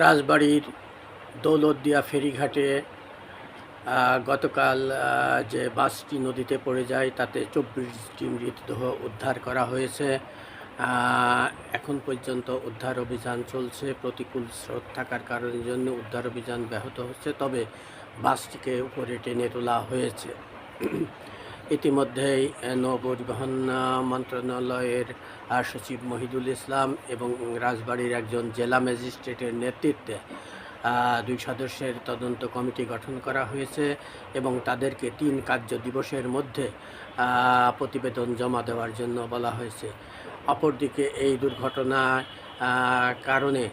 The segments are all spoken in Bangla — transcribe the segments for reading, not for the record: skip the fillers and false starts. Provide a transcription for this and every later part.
রাজবাড়ীর দৌলতদিয়া ফেরিঘাটে গতকাল যে বাসটি নদীতে পড়ে যায় তাতে 24টি মৃতদেহ উদ্ধার করা হয়েছে। এখন পর্যন্ত উদ্ধার অভিযান চলছে। প্রতিকূল স্রোত থাকার কারণের জন্য উদ্ধার অভিযান ব্যাহত হচ্ছে, তবে বাসটিকে উপরে টেনে তোলা হয়েছে। ইতিমধ্যেই নৌপরিবহন মন্ত্রণালয়ের সচিব মহিদুল ইসলাম এবং রাজবাড়ীর একজন জেলা ম্যাজিস্ট্রেটের নেতৃত্বে 2 সদস্যের তদন্ত কমিটি গঠন করা হয়েছে এবং তাদেরকে 3 কার্য দিবসের মধ্যে প্রতিবেদন জমা দেওয়ার জন্য বলা হয়েছে। অপরদিকে এই দুর্ঘটনার কারণে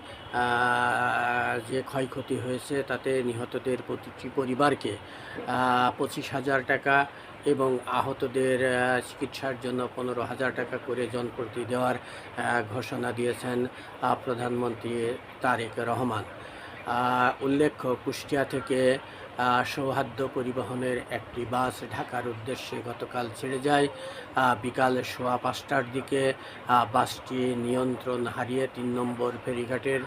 যে ক্ষয়ক্ষতি হয়েছে তাতে নিহতদের প্রতিটি পরিবারকে 25,000 টাকা এবং আহতদের চিকিৎসার জন্য 15,000 টাকা করে জনপ্রতি দেওয়ার ঘোষণা দিয়েছেন প্রধানমন্ত্রী তারেক রহমান। উল্লেখ্য, কুষ্টিয়া থেকে সৌহার্দ্য পরিবহনের একটি বাস ঢাকার উদ্দেশ্যে গতকাল ছেড়ে যায়। বিকাল 5:15টার দিকে বাসটি নিয়ন্ত্রণ হারিয়ে 3 নম্বর ফেরিঘাটের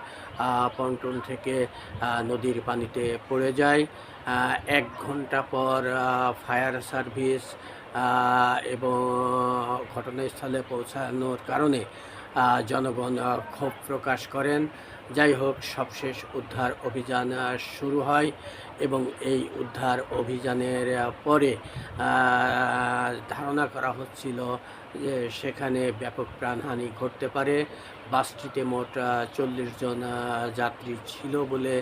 পন্টন থেকে নদীর পানিতে পড়ে যায়। 1 ঘন্টা পর ফায়ার সার্ভিস এবং ঘটনাস্থলে পৌঁছানোর কারণে জনগণ ক্ষোভ প্রকাশ করেন। যাই হোক, সবশেষ উদ্ধার অভিযান শুরু হয় এবং এই উদ্ধার অভিযানের পরে ধারণা করা হচ্ছিল যে সেখানে ব্যাপক প্রাণহানি ঘটতে পারে। বাসটিতে মোট 40 জন যাত্রী ছিল বলে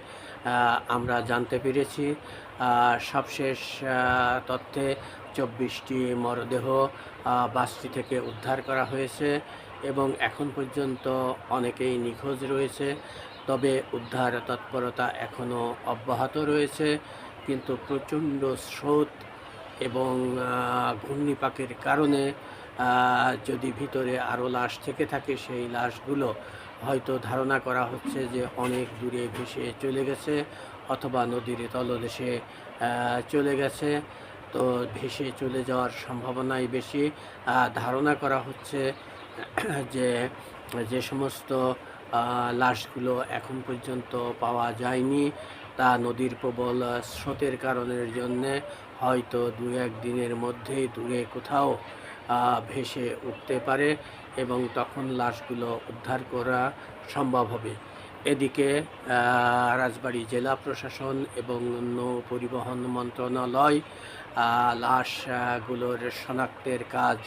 আমরা জানতে পেরেছি। সবশেষ তথ্যে 24টি মরদেহ বাসটি থেকে উদ্ধার করা হয়েছে এবং এখন পর্যন্ত অনেকেই নিখোঁজ রয়েছে। তবে উদ্ধার তৎপরতা এখনও অব্যাহত রয়েছে, কিন্তু প্রচণ্ড স্রোত এবং ঘূর্ণিপাকের কারণে যদি ভিতরে আরও লাশ থেকে থাকে, সেই লাশগুলো হয়তো ধারণা করা হচ্ছে যে অনেক দূরে ভেসে চলে গেছে অথবা নদীর তলদেশে চলে গেছে। তো ভেসে চলে যাওয়ার সম্ভাবনাই বেশি। ধারণা করা হচ্ছে যে সমস্ত লাশগুলো এখন পর্যন্ত পাওয়া যায়নি তা নদীর প্রবল স্রোতের কারণের জন্যে হয়তো 2-1 দিনের মধ্যেই দূরে কোথাও ভেসে উঠতে পারে এবং তখন লাশগুলো উদ্ধার করা সম্ভব হবে। এদিকে রাজবাড়ী জেলা প্রশাসন এবং নৌ পরিবহন মন্ত্রণালয় লাশগুলোর শনাক্তের কাজ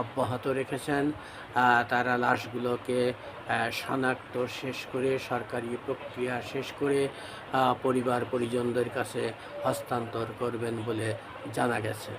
অব্যাহত রেখেছেন। তারা লাশগুলোকে শনাক্ত শেষ করে সরকারি প্রক্রিয়া শেষ করে পরিবার পরিজনদের কাছে হস্তান্তর করবেন বলে জানা গেছে।